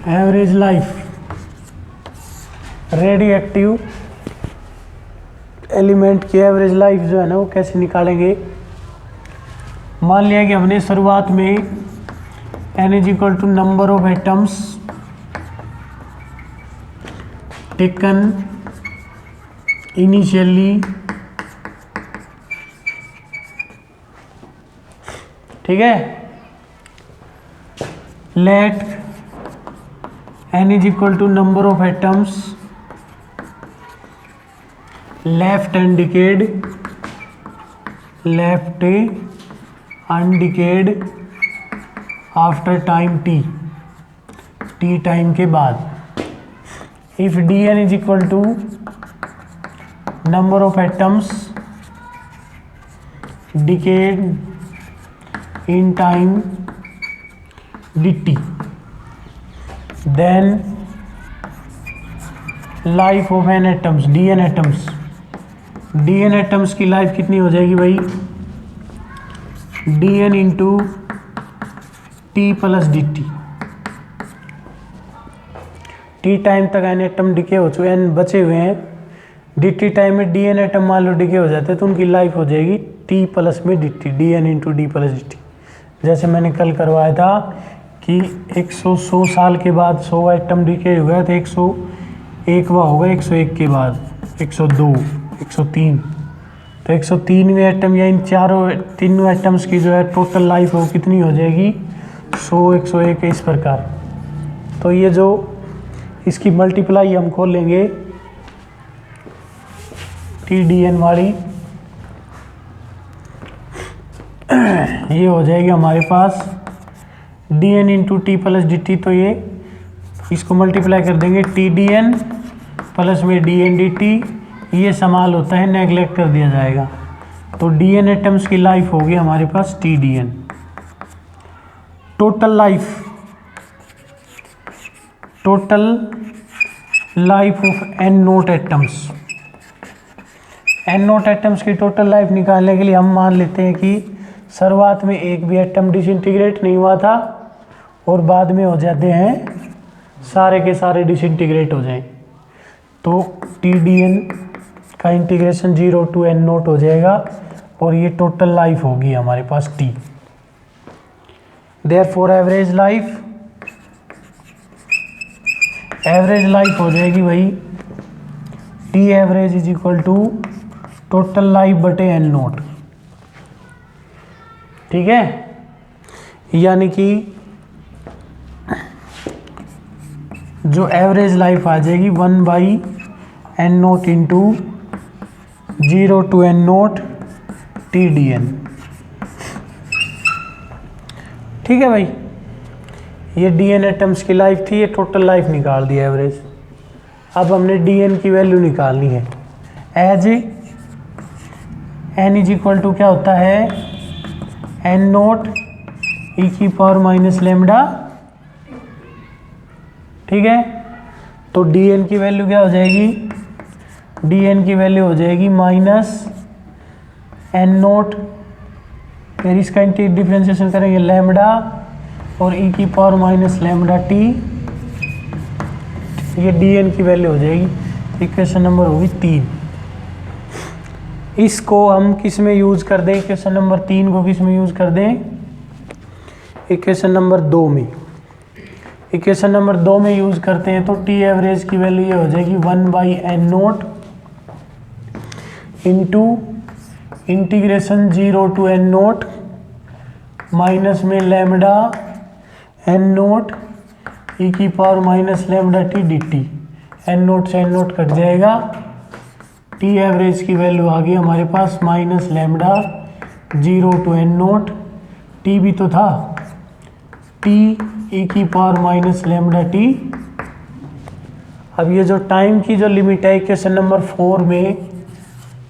Average life radio active element की average life जो है ना वो कैसे निकालेंगे। मान लिया कि हमने शुरुआत में n is equal to number of atoms taken initially, ठीक है। Let n is equal to number of atoms left undecayed after time t time के बाद। If dn is equal to number of atoms decayed in time dt, then life of N atoms dn atoms की life कितनी हो जाएगी भाई, dn into t plus dt। t time तक n atom decay हो चुके, n बचे हुए हैं, dt टाइम में dn एटम मान लो डिके हो जाते हैं तो उनकी लाइफ हो जाएगी t प्लस में dt, dn into d plus dt। जैसे मैंने कल करवाया था कि 100 साल के बाद 100 एटम डिके हो गया तो 101वां होगा 101 के बाद 102, 103, तो 103वें एटम या इन तीनों एटम्स की जो है टोटल लाइफ वो कितनी हो जाएगी 100, 101 इस प्रकार। तो ये जो इसकी मल्टीप्लाई हम खोलेंगे TDN वाली, ये हो जाएगी हमारे पास dn into T plus D T. तो ये इसको मल्टीप्लाई कर देंगे TDN प्लस में dn dt, ये समाल होता है नेगलेक्ट कर दिया जाएगा। तो dn एटम्स की लाइफ होगी हमारे पास TDN। Total life of n note atoms की टोटल लाइफ निकालने के लिए हम मान लेते हैं कि शुरुआत में एक भी एटम डिसइंटीग्रेट नहीं हुआ था और बाद में हो जाते हैं सारे के सारे डिसइंटीग्रेट हो जाएं, तो TDN का इंटीग्रेशन 0 to n नोट हो जाएगा और ये टोटल लाइफ होगी हमारे पास T। देयरफॉर एवरेज लाइफ हो जाएगी भाई T average is equal to total life बटे n नोट, ठीक है। यानी कि जो एवरेज लाइफ आ जाएगी 1/n nought into 0 to n note TDN, ठीक है भाई। ये dn एटम्स की लाइफ थी, ये टोटल लाइफ निकाल दी एवरेज। अब हमने dn की वैल्यू निकालनी है as n is equal to क्या होता है n नोट e की पावर माइनस लेमडा, ठीक है। तो dn की वैल्यू क्या हो जाएगी, dn की वैल्यू हो जाएगी माइनस n नोट, फिर इसका डिफ्रेंशिएशन करेंगे लेमडा और e की पावर माइनस लेमडा t, ये dn की वैल्यू हो जाएगी। इक्वेशन नंबर होगी 3। इसको हम किस में यूज़ कर दें, इक्वेशन नंबर 3 को किस में यूज़ कर दें, इक्वेशन नंबर 2 में। इक्वेशन नंबर 2 में यूज़ करते हैं तो T एवरेज की वैल्यू ये हो जाएगी 1/n nought into integration 0 to n nought minus में लेमडा n नोट e की power minus lambda t dt, n nought से n नोट कट जाएगा। T एवरेज की वैल्यू आ गई हमारे पास minus lambda 0 to n nought, T भी तो था t e की पावर माइनस लेमडा t। अब ये जो टाइम की जो लिमिट है इक्वेशन नंबर 4 में,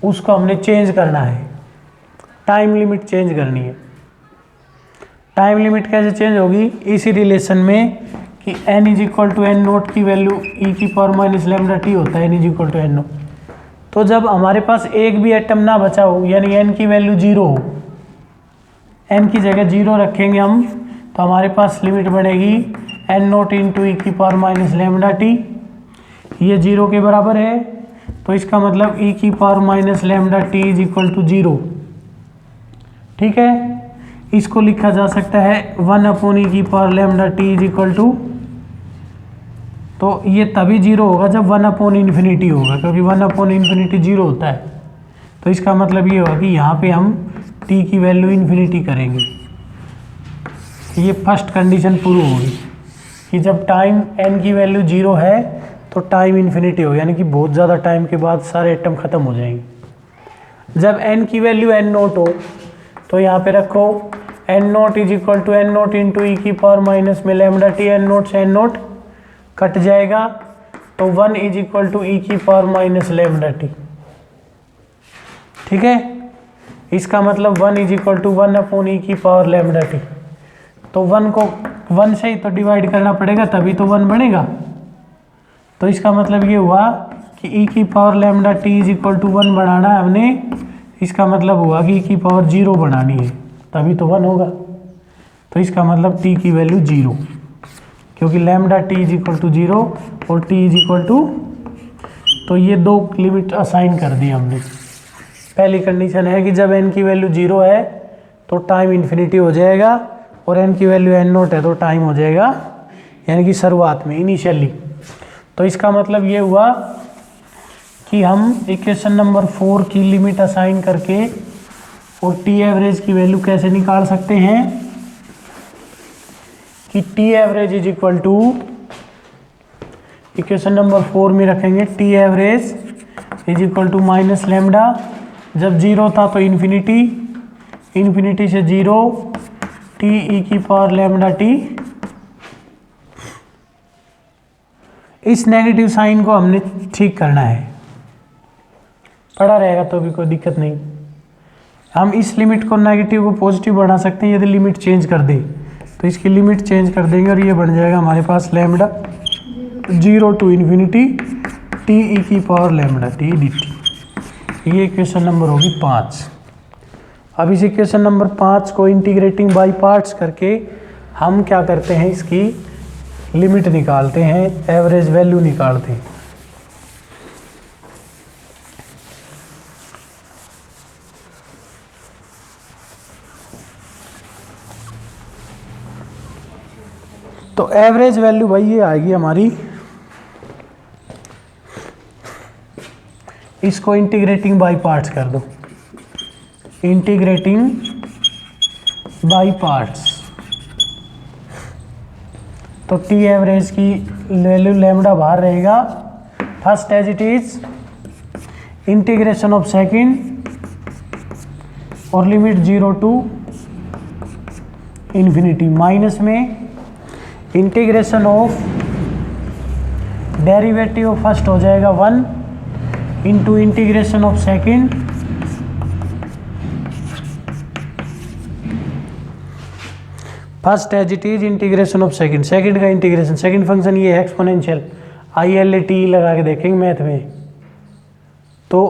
उसको हमने चेंज करना है, टाइम लिमिट चेंज करनी है। टाइम लिमिट कैसे चेंज होगी, इसी रिलेशन में कि n is equal to N naught की वैल्यू e की पावर माइनस लेमडा टी होता है, n is equal to N naught. तो जब हमारे पास एक भी एटम ना बचा हो, यानी n की वैल्यू 0 हो, n की जगह 0 रखेंगे हम, तो हमारे पास लिमिट बढ़ेगी एन नोट इंटू ई की पावर माइनस लेमडा टी, ये 0 के बराबर है, तो इसका मतलब ई की power minus lambda T is equal to 0। ठीक है, इसको लिखा जा सकता है 1 अपॉन ई की power lambda T is equal to, तो ये तभी 0 होगा जब 1 अपॉन इन्फिनिटी होगा, क्योंकि 1 अपॉन इन्फिनिटी 0 होता है। तो इसका मतलब ये होगा कि यहाँ पे हम t की वैल्यू इन्फिनिटी करेंगे। ये फर्स्ट कंडीशन प्रूव होगी कि जब टाइम n की वैल्यू 0 है तो टाइम इन्फिनिटी हो, यानी कि बहुत ज़्यादा टाइम के बाद सारे एटम ख़त्म हो जाएंगे। जब n की वैल्यू n नोट हो तो यहाँ पे रखो n nought is equal to n nought into E की पावर माइनस में लेमडा टी, n नोट से n नोट कट जाएगा, तो 1 इज इक्वल टू ई की पावर माइनस लेमडा टी। ठीक है, इसका मतलब 1 is equal to 1 upon E की पावर लेमडा टी। तो 1 को 1 से ही तो डिवाइड करना पड़ेगा, तभी तो 1 बनेगा। तो इसका मतलब ये हुआ कि ई की power lambda T is equal to 1 बनाना है हमने, इसका मतलब हुआ कि ई की पावर 0 बनानी है, तभी तो 1 होगा। तो इसका मतलब टी की वैल्यू 0, क्योंकि lambda T is equal to 0 और टी इज इक्वल टू, तो ये 2 लिमिट असाइन कर दी हमने। पहली कंडीशन है कि जब n की वैल्यू 0 है तो टाइम इन्फिनिटी हो जाएगा, और n की वैल्यू n नोट है तो टाइम हो जाएगा, यानी कि शुरुआत में इनिशियली। तो इसका मतलब ये हुआ कि हम इक्वेशन नंबर 4 की लिमिट असाइन करके और टी एवरेज की वैल्यू कैसे निकाल सकते हैं कि T average is equal to, equation number 4 में रखेंगे T average is equal to minus lambda, जब 0 था तो इन्फिनिटी, इन्फिनिटी से 0 टी ई की पावर लेमडा टी। इस नेगेटिव साइन को हमने ठीक करना है, पड़ा रहेगा तो भी कोई दिक्कत नहीं। हम इस लिमिट को नेगेटिव को पॉजिटिव बना सकते हैं यदि लिमिट चेंज कर दें, तो इसकी लिमिट चेंज कर देंगे और ये बन जाएगा हमारे पास lambda 0 to infinity T E की power lambda T D T. ये इक्वेशन नंबर होगी 5। अब इस इक्वेशन नंबर 5 को इंटीग्रेटिंग बाय पार्ट्स करके हम क्या करते हैं, इसकी लिमिट निकालते हैं, एवरेज वैल्यू निकालते हैं। तो एवरेज वैल्यू भाई ये आएगी हमारी, इसको इंटीग्रेटिंग बाय पार्ट्स कर दो, इंटीग्रेटिंग बाय पार्ट्स। तो टी एवरेज की वैल्यू लेमडा बाहर रहेगा, first as it is integration of second और लिमिट 0 टू इन्फिनिटी, माइनस में integration of derivative of first हो जाएगा 1 into integration of second first as it is integration of second, second का integration, second function ये है exponential, ILAT लगा के देखेंगे मैथ में। तो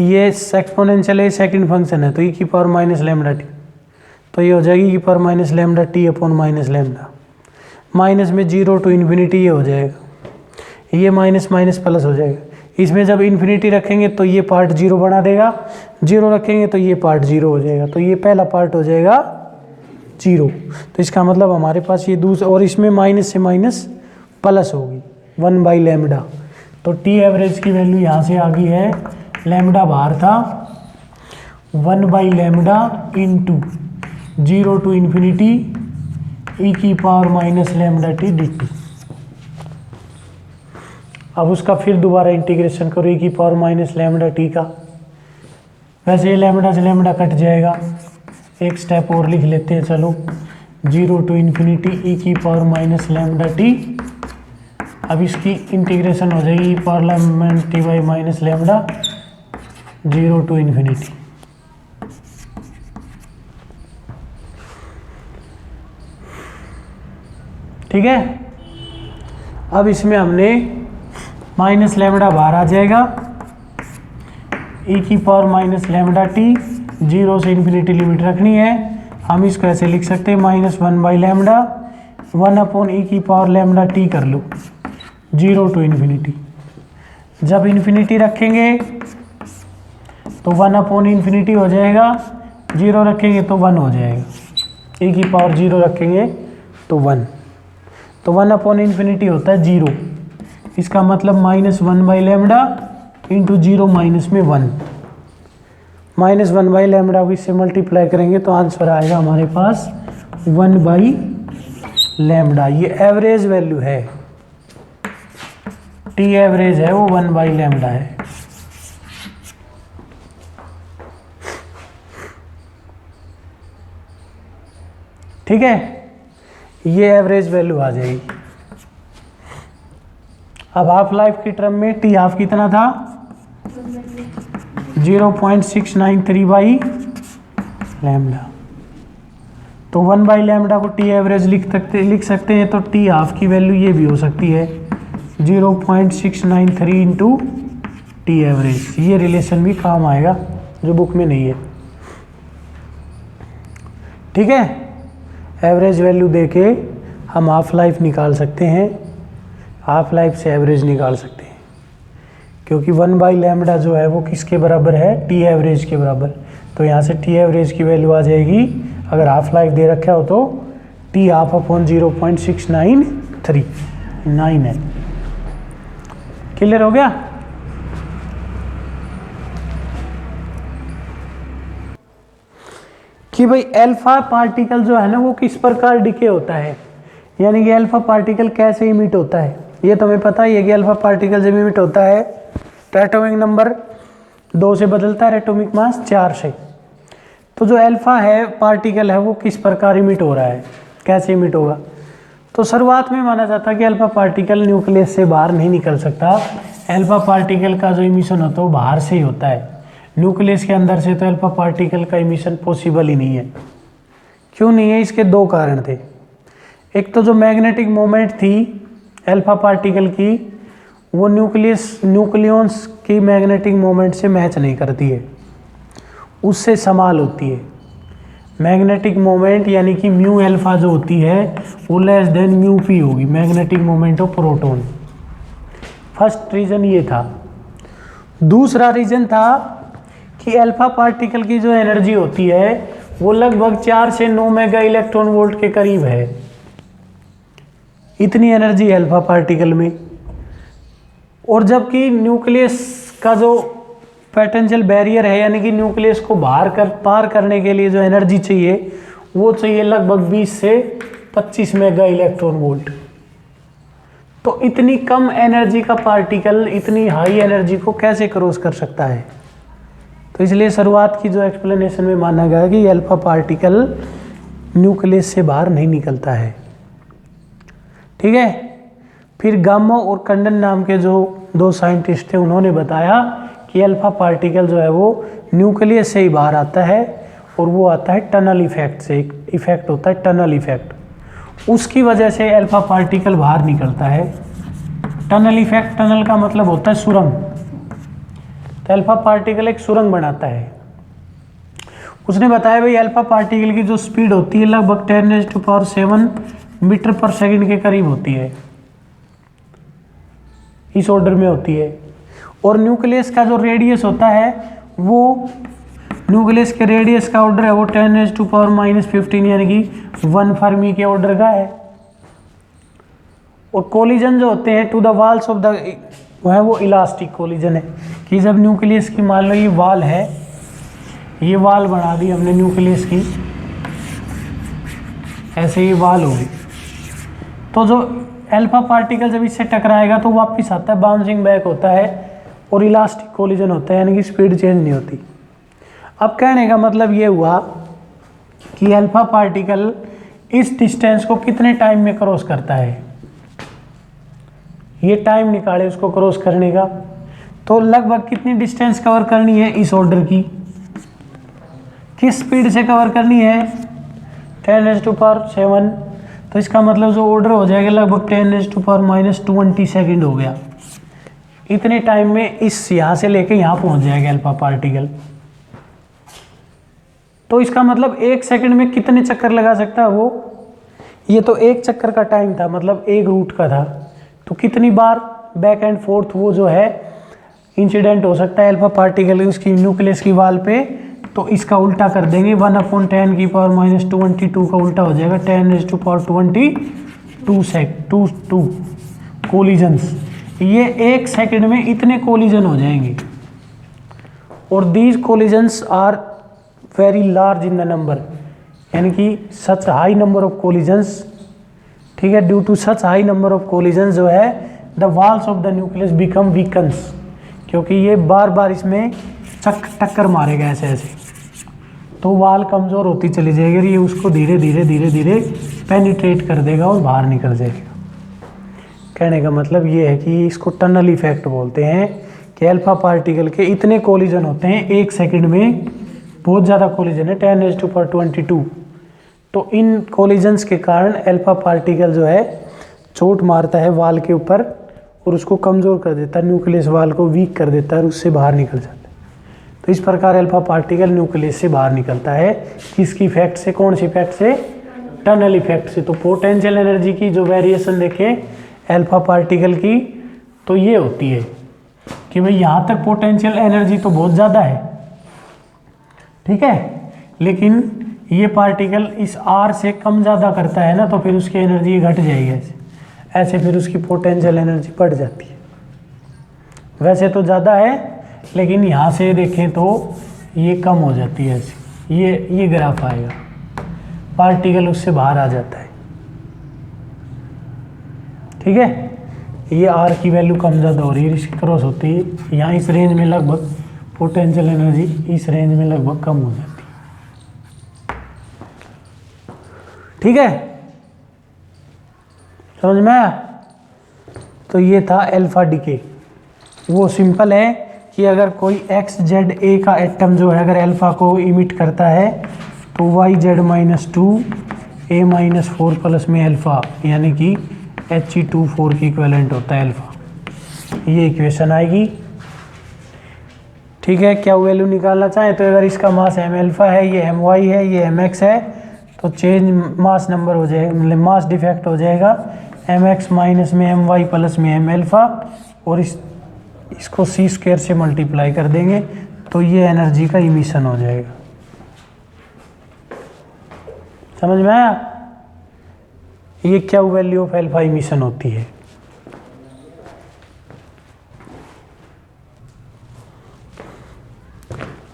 ये एक्सपोनेंशियल है, सेकंड फंक्शन है, तो ई की पावर माइनस लेमडा टी, तो ये हो जाएगी ई की power minus lambda T upon minus lambda, minus में 0 टू इन्फिनिटी ये हो जाएगा, ये माइनस माइनस प्लस हो जाएगा। इसमें जब इन्फिनिटी रखेंगे तो ये पार्ट 0 बना देगा, 0 रखेंगे तो ये पार्ट 0 हो जाएगा, तो ये पहला पार्ट हो जाएगा 0। तो इसका मतलब हमारे पास ये दूसरा, और इसमें माइनस से माइनस प्लस होगी 1 बाई लेमडा। तो टी एवरेज की वैल्यू यहाँ से आ गई है, लेमडा बाहर था, 1 by lambda into 0 to infinity E की power minus lambda T D T. अब उसका फिर दोबारा इंटीग्रेशन करो ई की पावर माइनस लेमडा टी का, वैसे ये लेमडा से लेमडा कट जाएगा, एक स्टेप और लिख लेते हैं, चलो 0 टू इन्फिनिटी ई की पावर माइनस लेमडा टी। अब इसकी इंटीग्रेशन हो जाएगी E power lambda T by minus lambda 0 to infinity. ठीक है, अब इसमें हमने माइनस लेमडा बाहर आ जाएगा, ई की पावर माइनस लेमडा टी, 0 से इन्फिनिटी लिमिट रखनी है। हम इसको ऐसे लिख सकते हैं -1 बाई लेमडा 1/e⁻λt कर लो, 0 टू इन्फिनिटी। जब इन्फिनिटी रखेंगे तो 1/∞ हो जाएगा, 0 रखेंगे तो 1 हो जाएगा, e⁻0 रखेंगे तो 1, तो 1/∞ होता है 0। इसका मतलब -1/λ इंटू 0 माइनस में 1, -1/λ को इससे मल्टीप्लाई करेंगे तो आंसर आएगा हमारे पास 1/λ। ये एवरेज वैल्यू है, टी एवरेज है वो 1/λ है। ठीक है, ये एवरेज वैल्यू आ जाएगी। अब हाफ लाइफ की टर्म में टी हाफ कितना था, 0.693/λ। तो 1/λ को टी एवरेज लिख सकते हैं, तो टी हाफ की वैल्यू ये भी हो सकती है 0.693 इंटू टी एवरेज। ये रिलेशन भी काम आएगा जो बुक में नहीं है। ठीक है, एवरेज वैल्यू देके हम हाफ लाइफ निकाल सकते हैं, हाफ लाइफ से एवरेज निकाल सकते हैं, क्योंकि 1/λ जो है वो किसके बराबर है, टी एवरेज के बराबर। तो यहाँ से टी एवरेज की वैल्यू आ जाएगी, अगर हाफ लाइफ दे रखा हो तो टी हाफ अपॉन 0.693 है। क्लियर हो गया? कि भाई अल्फा पार्टिकल जो है ना वो किस प्रकार डिके होता है, यानी कि अल्फा पार्टिकल कैसे इमिट होता है। ये तो हमें पता ही है कि अल्फा पार्टिकल जब इमिट होता है तो एटॉमिक नंबर 2 से बदलता है, एटॉमिक मास 4 से। तो जो अल्फा है पार्टिकल है वो किस प्रकार इमिट हो रहा है, कैसे इमिट होगा। तो शुरुआत में माना जाता है कि अल्फा पार्टिकल न्यूक्लियस से बाहर नहीं निकल सकता, अल्फा पार्टिकल का जो इमिशन होता है वो बाहर से ही होता है, न्यूक्लियस के अंदर से तो अल्फा पार्टिकल का इमिशन पॉसिबल ही नहीं है। क्यों नहीं है? इसके दो कारण थे। एक तो जो मैग्नेटिक मोमेंट थी अल्फा पार्टिकल की, वो न्यूक्लियॉन्स की मैग्नेटिक मोमेंट से मैच नहीं करती है, उससे समाल होती है। मैग्नेटिक मोमेंट यानी कि म्यू अल्फा जो होती है वो लेस देन म्यू पी होगी, magnetic moment of proton. First reason ये था। दूसरा रीज़न था कि अल्फा पार्टिकल की जो एनर्जी होती है वो लगभग 4 से 9 मेगा इलेक्ट्रॉन वोल्ट के करीब है, इतनी एनर्जी है अल्फा पार्टिकल में। और जबकि न्यूक्लियस का जो पोटेंशियल बैरियर है, यानी कि न्यूक्लियस को पार करने के लिए जो एनर्जी चाहिए वो चाहिए लगभग 20 से 25 मेगा इलेक्ट्रॉन वोल्ट। तो इतनी कम एनर्जी का पार्टिकल इतनी हाई एनर्जी को कैसे क्रॉस कर सकता है। तो इसलिए शुरुआत की जो एक्सप्लेनेशन में माना गया कि अल्फा पार्टिकल न्यूक्लियस से बाहर नहीं निकलता है। ठीक है, फिर गामो और कंडन नाम के जो 2 साइंटिस्ट थे उन्होंने बताया कि अल्फा पार्टिकल जो है वो न्यूक्लियस से ही बाहर आता है, और वो आता है टनल इफेक्ट से। एक इफेक्ट होता है टनल इफेक्ट, उसकी वजह से अल्फा पार्टिकल बाहर निकलता है। टनल इफेक्ट, टनल का मतलब होता है सुरंग, तो अल्फा पार्टिकल एक सुरंग बनाता है। उसने बताया भाई अल्फा पार्टिकल की जो स्पीड होती है लगभग 10⁻⁷ मीटर पर सेकंड के करीब होती है, इस ऑर्डर में होती है। और न्यूक्लियस का जो रेडियस होता है वो, न्यूक्लियस के रेडियस का ऑर्डर है वो 10⁻⁻15 यानी कि 1 फर्मी के ऑर्डर का है। और कोलिजन जो होते हैं to the walls of the, वो है वो इलास्टिक कोलिजन है, कि जब न्यूक्लियस की मान लो ये वाल है, ये वाल बना दी हमने न्यूक्लियस की, ऐसे ही वाल होगी, तो जो अल्फा पार्टिकल जब इससे टकराएगा तो वापस आता है, बाउंसिंग बैक होता है, और इलास्टिक कोलिजन होता है, यानी कि स्पीड चेंज नहीं होती। अब कहने का मतलब ये हुआ कि अल्फा पार्टिकल इस डिस्टेंस को कितने टाइम में क्रॉस करता है, ये टाइम निकाले उसको क्रॉस करने का। तो लगभग कितनी डिस्टेंस कवर करनी है इस ऑर्डर की, किस स्पीड से कवर करनी है, 10⁻⁷। तो इसका मतलब जो ऑर्डर हो जाएगा लगभग 10⁻⁻20 सेकंड हो गया। इतने टाइम में इस यहाँ से लेके यहाँ पहुँच जाएगा अल्फा पार्टिकल। तो इसका मतलब 1 सेकंड में कितने चक्कर लगा सकता है वो, ये तो एक चक्कर का टाइम था, मतलब एक रूट का था, तो कितनी बार बैक एंड फोर्थ वो जो है इंसिडेंट हो सकता है अल्फा पार्टिकल उसकी न्यूक्लियस की वाल पे। तो इसका उल्टा कर देंगे, 1/10⁻²² का उल्टा हो जाएगा 10⁻²2 कोलिजन्स। ये एक सेकंड में इतने कोलिजन हो जाएंगे, और these collisions are very large in the number, यानी कि such high number of collisions, ठीक है। Due to such high number of collisions जो है the walls of the nucleus become weakens, क्योंकि ये बार बार इसमें टक्कर मारेगा ऐसे ऐसे, तो वाल कमज़ोर होती चली जाएगी और ये उसको धीरे धीरे धीरे धीरे पेनिट्रेट कर देगा और बाहर निकल जाएगा। कहने का मतलब ये है कि इसको टनल इफेक्ट बोलते हैं कि अल्फा पार्टिकल के इतने कोलिजन होते हैं एक सेकंड में, बहुत ज़्यादा कोलिजन है 10⁻²²। तो इन कोलिजन्स के कारण अल्फा पार्टिकल जो है चोट मारता है वाल के ऊपर और उसको कमज़ोर कर देता है, न्यूक्लियस वाल को वीक कर देता है और उससे बाहर निकल जाता है। तो इस प्रकार अल्फा पार्टिकल न्यूक्लियस से बाहर निकलता है, किसकी इफेक्ट से, कौन सी इफेक्ट से, टनल इफेक्ट से। तो पोटेंशियल एनर्जी की जो वेरिएशन देखें अल्फा पार्टिकल की, तो ये होती है कि भाई यहाँ तक पोटेंशियल एनर्जी तो बहुत ज़्यादा है, ठीक है, लेकिन ये पार्टिकल इस आर से कम ज़्यादा करता है ना, तो फिर उसकी एनर्जी घट जाएगी ऐसे फिर उसकी पोटेंशियल एनर्जी बढ़ जाती है। वैसे तो ज़्यादा है, लेकिन यहाँ से देखें तो ये कम हो जाती है ऐसे, ये ग्राफ आएगा, पार्टिकल उससे बाहर आ जाता है, ठीक है। ये आर की वैल्यू कम ज़्यादा हो रही है, इसकी क्रॉस होती है, यहाँ इस रेंज में लगभग पोटेंशियल एनर्जी इस रेंज में लगभग कम हो जाती है, ठीक है, समझ में आया। तो ये था अल्फा डीके। वो सिंपल है कि अगर कोई XZA का एटम जो है अगर अल्फा को इमिट करता है तो YZ-2 A-4 प्लस में अल्फा, यानी कि He24 की इक्विवेलेंट होता है अल्फा, ये इक्वेशन आएगी, ठीक है। क्या वैल्यू निकालना चाहें तो अगर इसका मास m अल्फा है, ये my है, ये mx है, तो चेंज मास नंबर हो जाएगा, मतलब मास डिफेक्ट हो जाएगा mx माइनस में my प्लस में m अल्फा, और इसको c² से मल्टीप्लाई कर देंगे तो ये एनर्जी का इमिशन हो जाएगा। समझ में आया, ये क्या वैल्यू ऑफ अल्फा इमिशन होती है।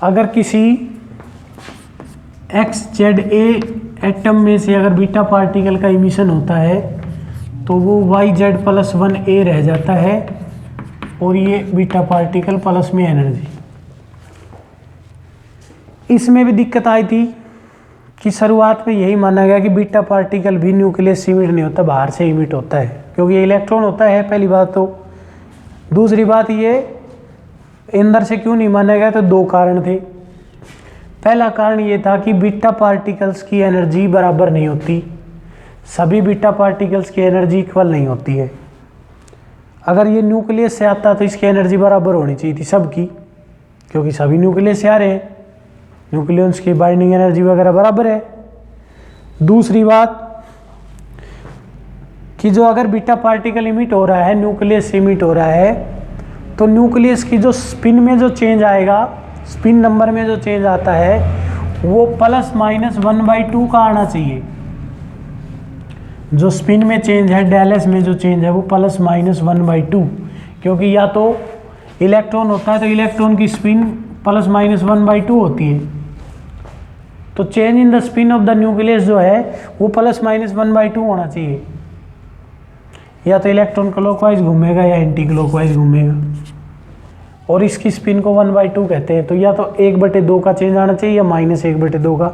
अगर किसी XZA एटम में से अगर बीटा पार्टिकल का इमिशन होता है तो वो YZ+1A रह जाता है, और ये बीटा पार्टिकल प्लस में एनर्जी। इसमें भी दिक्कत आई थी कि शुरुआत में यही माना गया कि बीटा पार्टिकल भी न्यूक्लियस से इमिट नहीं होता, बाहर से इमिट होता है, क्योंकि ये इलेक्ट्रॉन होता है, पहली बात तो। दूसरी बात ये अंदर से क्यों नहीं माना गया, तो दो कारण थे। पहला कारण ये था कि बीटा पार्टिकल्स की एनर्जी बराबर नहीं होती, सभी बीटा पार्टिकल्स की एनर्जी इक्वल नहीं होती है। अगर ये न्यूक्लियस से आता तो इसकी एनर्जी बराबर होनी चाहिए थी सबकी, क्योंकि सभी न्यूक्लियस से आ रहे हैं, न्यूक्लियस की बाइंडिंग एनर्जी वगैरह बराबर है। दूसरी बात कि जो अगर बीटा पार्टिकल इमिट हो रहा है, न्यूक्लियस से इमिट हो रहा है, तो न्यूक्लियस की जो स्पिन में जो चेंज आएगा, स्पिन नंबर में जो चेंज आता है, वो ±1/2 का आना चाहिए। जो स्पिन में चेंज है, डेलस में जो चेंज है, वो ±1/2, क्योंकि या तो इलेक्ट्रॉन होता है तो इलेक्ट्रॉन की स्पिन ±1/2 होती है, तो change in the spin off the nucleus जो है वो ±1/2 होना चाहिए। या तो इलेक्ट्रॉन क्लॉकवाइज घूमेगा या एंटी क्लॉकवाइज घूमेगा, और इसकी स्पिन को 1/2 कहते हैं, तो या तो 1/2 का चेंज आना चाहिए या -1/2 का।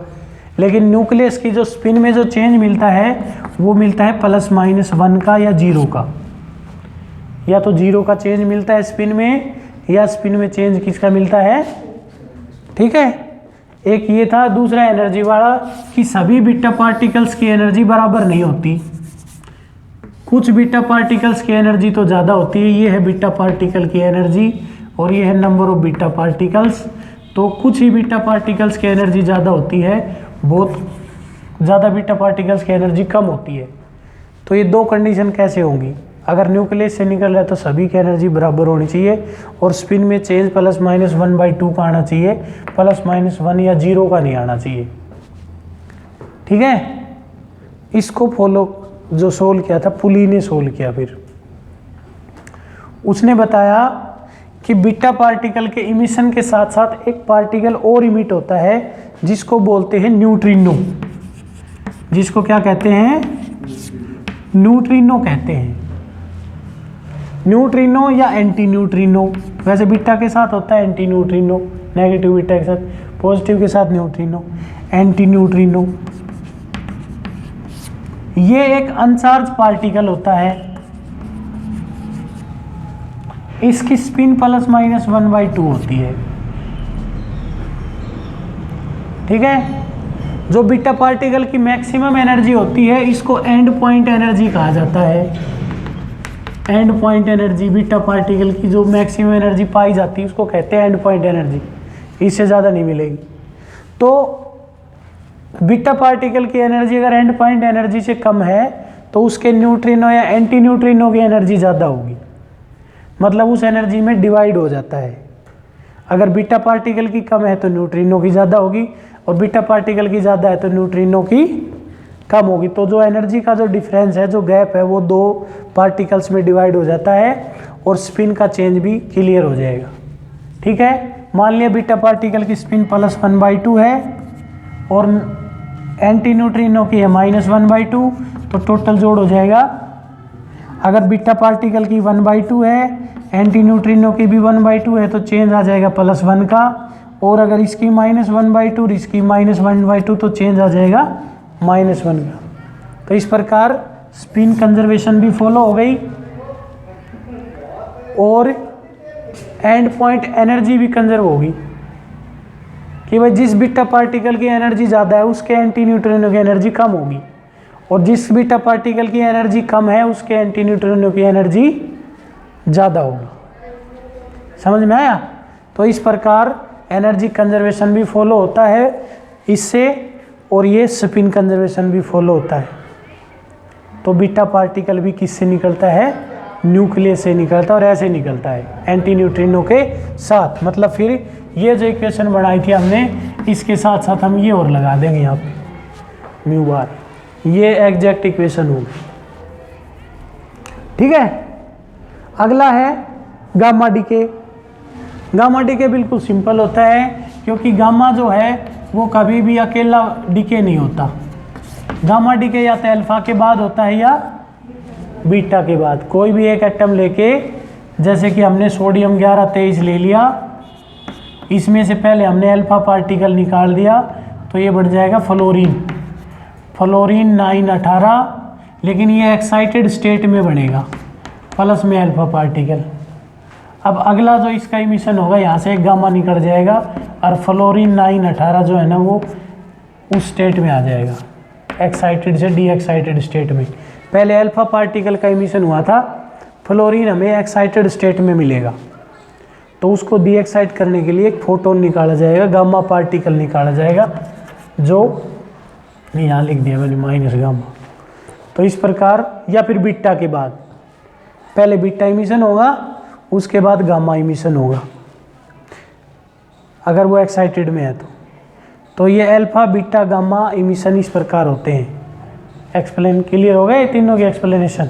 लेकिन न्यूक्लियस की जो स्पिन में जो चेंज मिलता है वो मिलता है ±1 का या 0 का, या तो 0 का चेंज मिलता है स्पिन में, या स्पिन में चेंज किसका मिलता है, ठीक है। एक ये था। दूसरा एनर्जी वाला कि सभी बीटा पार्टिकल्स की एनर्जी बराबर नहीं होती, कुछ बीटा पार्टिकल्स की एनर्जी तो ज़्यादा होती है, ये है बीटा पार्टिकल की एनर्जी और ये है नंबर ऑफ बीटा पार्टिकल्स। तो कुछ ही बीटा पार्टिकल्स की एनर्जी ज़्यादा होती है, बहुत ज़्यादा बीटा पार्टिकल्स की एनर्जी कम होती है। तो ये दो कंडीशन कैसे होंगी? अगर न्यूक्लियस से निकल रहा है तो सभी की एनर्जी बराबर होनी चाहिए और स्पिन में चेंज ±1/2 का आना चाहिए, +-1 या 0 का नहीं आना चाहिए। ठीक है, इसको फॉलो जो सोल्व किया था पुली ने सोल्व किया। फिर उसने बताया कि बीटा पार्टिकल के इमिशन के साथ साथ एक पार्टिकल और इमिट होता है जिसको बोलते हैं न्यूट्रिनो। जिसको क्या कहते हैं? न्यूट्रिनो कहते हैं। न्यूट्रिनो या एंटी न्यूट्रिनो। वैसे बीटा के साथ होता है एंटी न्यूट्रिनो, नेगेटिव बीटा के साथ, पॉजिटिव के साथ न्यूट्रिनो, एंटी न्यूट्रिनो। ये एक अनचार्ज पार्टिकल होता है। इसकी स्पिन ±1/2 होती है। ठीक है, जो बीटा पार्टिकल की मैक्सिमम एनर्जी होती है इसको एंड पॉइंट एनर्जी कहा जाता है। And point energy, beta particle की जो मैक्सिमम एनर्जी पाई जाती है उसको कहते हैं एंड पॉइंट एनर्जी, इससे ज़्यादा नहीं मिलेगी। तो बीटा पार्टिकल की एनर्जी अगर एंड पॉइंट एनर्जी से कम है तो उसके न्यूट्रिनो या एंटी न्यूट्रिनो की एनर्जी ज़्यादा होगी, मतलब उस एनर्जी में डिवाइड हो जाता है। अगर बीटा पार्टिकल की कम है तो न्यूट्रिनो की ज़्यादा होगी और बीटा पार्टिकल की ज़्यादा है तो न्यूट्रिनो की कम होगी। तो जो एनर्जी का जो डिफरेंस है, जो गैप है, वो दो पार्टिकल्स में डिवाइड हो जाता है और स्पिन का चेंज भी क्लियर हो जाएगा। ठीक है, मान लिया बीटा पार्टिकल की स्पिन +1/2 है और एंटी न्यूट्रिनो की है -1/2, तो टोटल जोड़ हो जाएगा। अगर बीटा पार्टिकल की 1/2 है, एंटी न्यूट्रिनो की भी 1/2 है, तो चेंज आ जाएगा +1 का। और अगर इसकी -1/2 और इसकी -1/2 तो चेंज आ जाएगा -1 का। तो इस प्रकार स्पिन कंजर्वेशन भी फॉलो हो गई और एंड पॉइंट एनर्जी भी कंजर्व होगी कि भाई जिस बीटा पार्टिकल की एनर्जी ज़्यादा है उसके एंटी न्यूट्रिनो की एनर्जी कम होगी और जिस बीटा पार्टिकल की एनर्जी कम है उसके एंटी न्यूट्रिनो की एनर्जी ज़्यादा होगी। समझ में आया? तो इस प्रकार एनर्जी कंजर्वेशन भी फॉलो होता है इससे और ये स्पिन कंजर्वेशन भी फॉलो होता है। तो बीटा पार्टिकल भी किससे निकलता है? न्यूक्लियस से निकलता है और ऐसे निकलता है एंटी न्यूट्रिनो के साथ। मतलब फिर ये जो इक्वेशन बनाई थी हमने इसके साथ साथ हम ये और लगा देंगे यहाँ पे म्यू बार, ये एग्जैक्ट इक्वेशन होगी। ठीक है, अगला है गामा डीके। गामा डीके बिल्कुल सिंपल होता है क्योंकि गामा जो है वो कभी भी अकेला डीके नहीं होता। गामा डीके या तो अल्फा के बाद होता है या बीटा के बाद। कोई भी एक एटम लेके, जैसे कि हमने सोडियम 1123 ले लिया, इसमें से पहले हमने अल्फा पार्टिकल निकाल दिया तो ये बढ़ जाएगा फ्लोरीन। फ्लोरीन 918, लेकिन ये एक्साइटेड स्टेट में बनेगा प्लस में अल्फा पार्टिकल। अब अगला जो इसका इमिशन होगा यहाँ से एक गामा निकल जाएगा और फ्लोरीन 918 जो है ना वो उस स्टेट में आ जाएगा, एक्साइटेड से डी एक्साइटेड स्टेट में। पहले अल्फा पार्टिकल का इमिशन हुआ था, फ्लोरीन हमें एक्साइटेड स्टेट में मिलेगा तो उसको डी एक्साइट करने के लिए एक फोटोन निकाला जाएगा, गामा पार्टिकल निकाला जाएगा, जो यहाँ लिख दिया मैंने माइनस गामा। तो इस प्रकार, या फिर बीटा के बाद, पहले बीटा इमिशन होगा उसके बाद गामा इमिशन होगा अगर वो एक्साइटेड में है तो ये अल्फा बीटा गामा इमिशन इस प्रकार होते हैं। एक्सप्लेन क्लियर हो गया ये तीनों की एक्सप्लेनेशन?